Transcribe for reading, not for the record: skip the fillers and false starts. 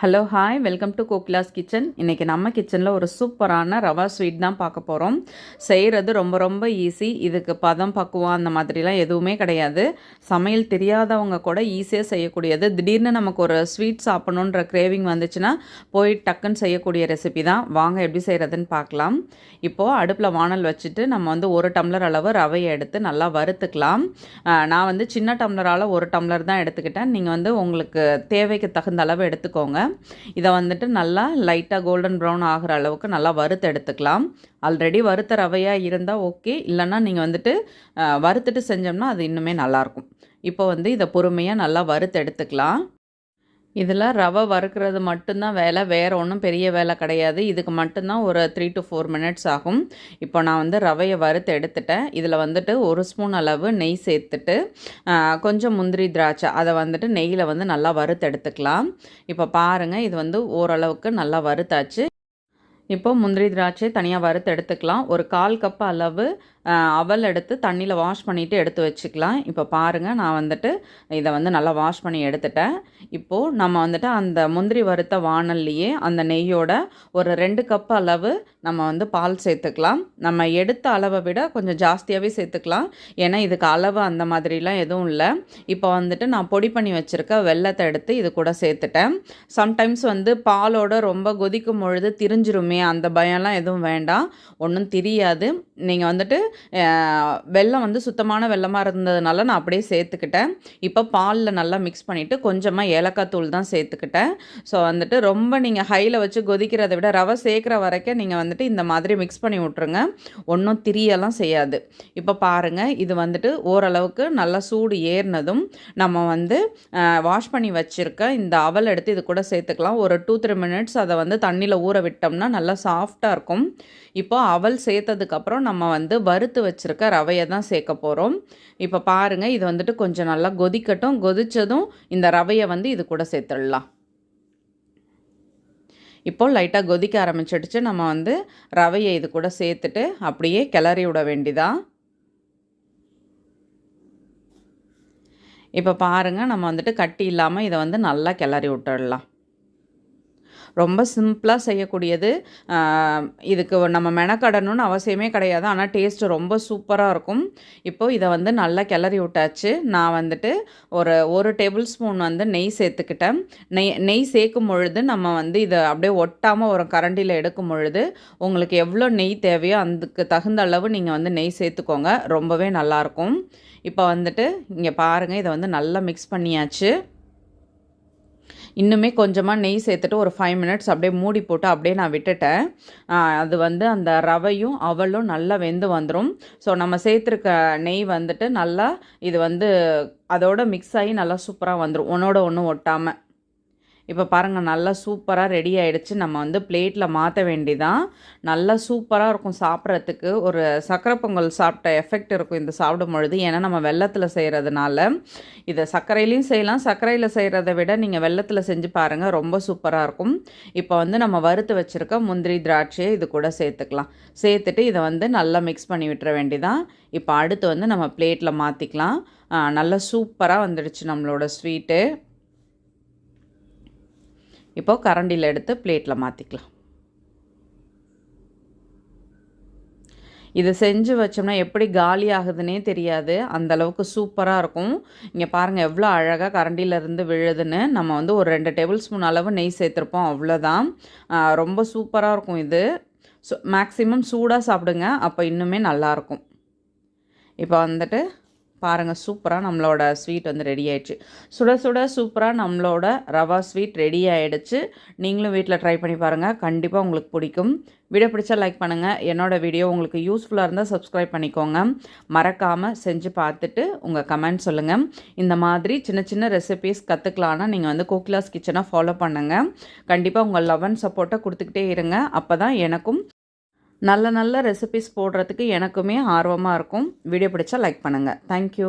Hello hi welcome to Kokila's kitchen. இன்றைக்கி நம்ம கிச்சனில் ஒரு சூப்பரான ரவா ஸ்வீட் தான் பார்க்க போகிறோம். செய்கிறது ரொம்ப ரொம்ப ஈஸி. இதுக்கு பதம் பக்குவம் அந்த மாதிரிலாம் எதுவுமே கிடையாது. சமையல் தெரியாதவங்க கூட ஈஸியாக செய்யக்கூடியது. திடீர்னு நமக்கு ஒரு ஸ்வீட் சாப்பிடணுன்ற கிரேவிங் வந்துச்சுன்னா போய் டக்குன்னு செய்யக்கூடிய ரெசிபி தான். வாங்க எப்படி செய்கிறதுன்னு பார்க்கலாம். இப்போது அடுப்பில் வானல் வச்சுட்டு நம்ம ஒரு டம்ளர் அளவு ரவையை எடுத்து நல்லா வறுத்துக்கலாம். நான் சின்ன டம்ளரால் ஒரு டம்ளர் தான் எடுத்துக்கிட்டேன். நீங்கள் உங்களுக்கு தேவைக்கு தகுந்த அளவு எடுத்துக்கோங்க. இதை நல்லா லைட்டாக கோல்டன் ப்ரௌன் ஆகிற அளவுக்கு நல்லா வறுத்து எடுத்துக்கலாம். ஆல்ரெடி வறுத்த ரவையாக இருந்தால் ஓகே, இல்லைன்னா நீங்கள் வறுத்துட்டு செஞ்சோம்னா அது இன்னுமே நல்லாயிருக்கும். இப்போ இதை பொறுமையாக நல்லா வறுத்து எடுத்துக்கலாம். இதில் ரவை வறுக்கிறது மட்டும்தான் வேலை, வேறு ஒன்றும் பெரிய வேலை கிடையாது. இதுக்கு மட்டும்தான் ஒரு 3 to 4 மினிட்ஸ் ஆகும். இப்போ நான் ரவையை வறுத்து எடுத்துட்டேன். இதில் ஒரு ஸ்பூன் அளவு நெய் சேர்த்துட்டு கொஞ்சம் முந்திரி திராட்சை அதை நெய்யில் நல்லா வறுத்து எடுத்துக்கலாம். இப்போ பாருங்கள், இது ஓரளவுக்கு நல்லா வறுத்தாச்சு. இப்போ முந்திரி திராட்சை தனியாக வறுத்து எடுத்துக்கலாம். ஒரு 1/4 கப் அளவு அவல் எடுத்து தண்ணியில் வாஷ் பண்ணிவிட்டு எடுத்து வச்சுக்கலாம். இப்போ பாருங்கள், நான் இதை நல்லா வாஷ் பண்ணி எடுத்துட்டேன். இப்போது நம்ம அந்த முந்திரி வறுத்த வாணல்லையே அந்த நெய்யோட ஒரு 2 கப் அளவு நம்ம பால் சேர்த்துக்கலாம். நம்ம எடுத்த அளவை விட கொஞ்சம் ஜாஸ்தியாகவே சேர்த்துக்கலாம். ஏன்னா இதுக்கு அளவு அந்த மாதிரிலாம் எதுவும் இல்லை. இப்போ நான் பொடி பண்ணி வச்சுருக்க வெல்லத்தை எடுத்து இது கூட சேர்த்துட்டேன். சம்டைம்ஸ் பாலோட ரொம்ப கொதிக்கும் பொழுது திரிஞ்சிருமே, அந்த பயம்லாம் எதுவும் வேண்டாம். ஒன்றும் தெரியாது. நீங்கள் வெல்லம் சுத்தமான வெல்லமாக இருந்ததுனால நான் அப்படியே சேர்த்துக்கிட்டேன். இப்போ பாலில் நல்லா மிக்ஸ் பண்ணிவிட்டு கொஞ்சமாக ஏலக்காய் தூள் தான் சேர்த்துக்கிட்டேன். ஸோ ரொம்ப நீங்கள் ஹையில் வச்சு கொதிக்கிறதை விட ரவை சேர்க்குற வரைக்கும் நீங்கள் இந்த மாதிரி மிக்ஸ் பண்ணி விட்ருங்க. ஒன்றும் திரியெல்லாம் செய்யாது. இப்போ பாருங்கள், இது ஓரளவுக்கு நல்லா சூடு ஏறினதும் நம்ம வாஷ் பண்ணி வச்சுருக்க இந்த அவல் எடுத்து இது கூட சேர்த்துக்கலாம். ஒரு 2-3 மினிட்ஸ் அதை தண்ணியில் ஊற விட்டோம்னா நல்லா சாஃப்டாக இருக்கும். இப்போ அவல் சேர்த்ததுக்கப்புறம் நம்ம வறுத்து வச்சுருக்க ரவையை தான் சேர்க்க போகிறோம். இப்போ பாருங்கள், இது கொஞ்சம் நல்லா கொதிக்கட்டும். கொதித்ததும் இந்த ரவையை இது கூட சேர்த்துடலாம். இப்போது லைட்டாக கொதிக்க ஆரம்பிச்சிடுச்சு. நம்ம ரவையை இது கூட சேர்த்துட்டு அப்படியே கிளறி விட வேண்டிதான். இப்போ பாருங்கள், நம்ம கட்டி இல்லாமல் இதை நல்லா கிளறி விட்டுடலாம். ரொம்ப சிம்பிளாக செய்யக்கூடியது. இதுக்கு நம்ம மெனக்கடணும்னு அவசியமே கிடையாது. ஆனால் டேஸ்ட்டு ரொம்ப சூப்பராக இருக்கும். இப்போது இதை நல்லா கிளறி விட்டாச்சு. நான் ஒரு டேபிள் ஸ்பூன் நெய் சேர்த்துக்கிட்டேன். நெய் சேர்க்கும் பொழுது நம்ம இதை அப்படியே ஒட்டாமல் ஒரு கரண்டியில் எடுக்கும் பொழுது உங்களுக்கு எவ்வளோ நெய் தேவையோ அதுக்கு தகுந்த அளவு நீங்கள் நெய் சேர்த்துக்கோங்க. ரொம்பவே நல்லாயிருக்கும். இப்போ இங்கே பாருங்கள், இதை நல்லா மிக்ஸ் பண்ணியாச்சு. இன்னுமே கொஞ்சமாக நெய் சேர்த்துட்டு ஒரு 5 மினிட்ஸ் அப்படியே மூடி போட்டு அப்படியே நான் விட்டுட்டேன். அது அந்த ரவையும் அவலும் நல்லா வெந்து வந்துடும். ஸோ நம்ம சேர்த்துருக்க நெய் நல்லா இது அதோட மிக்ஸ் ஆகி நல்லா சூப்பராக வந்துடும், ஒன்றோட ஒன்று ஒட்டாமல். இப்போ பாருங்கள், நல்லா சூப்பராக ரெடி ஆகிடுச்சு. நம்ம பிளேட்டில் மாற்ற வேண்டிதான். நல்லா சூப்பராக இருக்கும் சாப்பிட்றதுக்கு. ஒரு சர்க்கரை பொங்கல் சாப்பிட்ட எஃபெக்ட் இருக்கும் இந்த சாப்பிடும் பொழுது. ஏன்னா நம்ம வெல்லத்தில் செய்கிறதுனால. இதை சர்க்கரையிலையும் செய்யலாம். சர்க்கரையில் செய்கிறத விட நீங்கள் வெல்லத்தில் செஞ்சு பாருங்கள், ரொம்ப சூப்பராக இருக்கும். இப்போ நம்ம வறுத்து வச்சுருக்க முந்திரி திராட்சையை இது கூட சேர்த்துக்கலாம். சேர்த்துட்டு இதை நல்லா மிக்ஸ் பண்ணி விட்டுற வேண்டிதான். இப்போ அடுத்து நம்ம பிளேட்டில் மாற்றிக்கலாம். நல்லா சூப்பராக வந்துடுச்சு நம்மளோட ஸ்வீட்டு. இப்போது கரண்டியில் எடுத்து பிளேட்டில் மாற்றிக்கலாம். இது செஞ்சு வச்சோம்னா எப்படி காலி ஆகுதுன்னே தெரியாது, அந்தளவுக்கு சூப்பராக இருக்கும். இங்கே பாருங்கள் எவ்வளோ அழகாக கரண்டியிலேருந்து விழுதுன்னு. நம்ம ஒரு 2 டேபிள் ஸ்பூன் அளவு நெய் சேர்த்துருப்போம், அவ்வளோதான். ரொம்ப சூப்பராக இருக்கும் இது. மேக்ஸிமம் சூடாக சாப்பிடுங்க, அப்போ இன்னுமே நல்லாயிருக்கும். இப்போ பாருங்கள், சூப்பராக நம்மளோட ஸ்வீட் ரெடி ஆகிடுச்சு. சுட சுட சூப்பராக நம்மளோட ரவா ஸ்வீட் ரெடி ஆகிடுச்சு. நீங்களும் வீட்டில் ட்ரை பண்ணி பாருங்கள், கண்டிப்பாக உங்களுக்கு பிடிக்கும். வீடியோ பிடிச்சா லைக் பண்ணுங்கள். என்னோடய வீடியோ உங்களுக்கு யூஸ்ஃபுல்லாக இருந்தால் சப்ஸ்கிரைப் பண்ணிக்கோங்க. மறக்காமல் செஞ்சு பார்த்துட்டு உங்கள் கமெண்ட் சொல்லுங்கள். இந்த மாதிரி சின்ன சின்ன ரெசிபீஸ் கற்றுக்கலான்னா நீங்கள் கோகிலாஸ் கிச்சனை ஃபாலோ பண்ணுங்கள். கண்டிப்பாக உங்கள் லவ் அண்ட் சப்போர்ட்டை கொடுத்துக்கிட்டே இருங்க. அப்போ தான் எனக்கும் நல்ல நல்ல ரெசிபீஸ் போடுறதுக்கு எனக்குமே ஆர்வமாக இருக்கும். வீடியோ பிடிச்சா லைக் பண்ணுங்கள். தேங்க்யூ.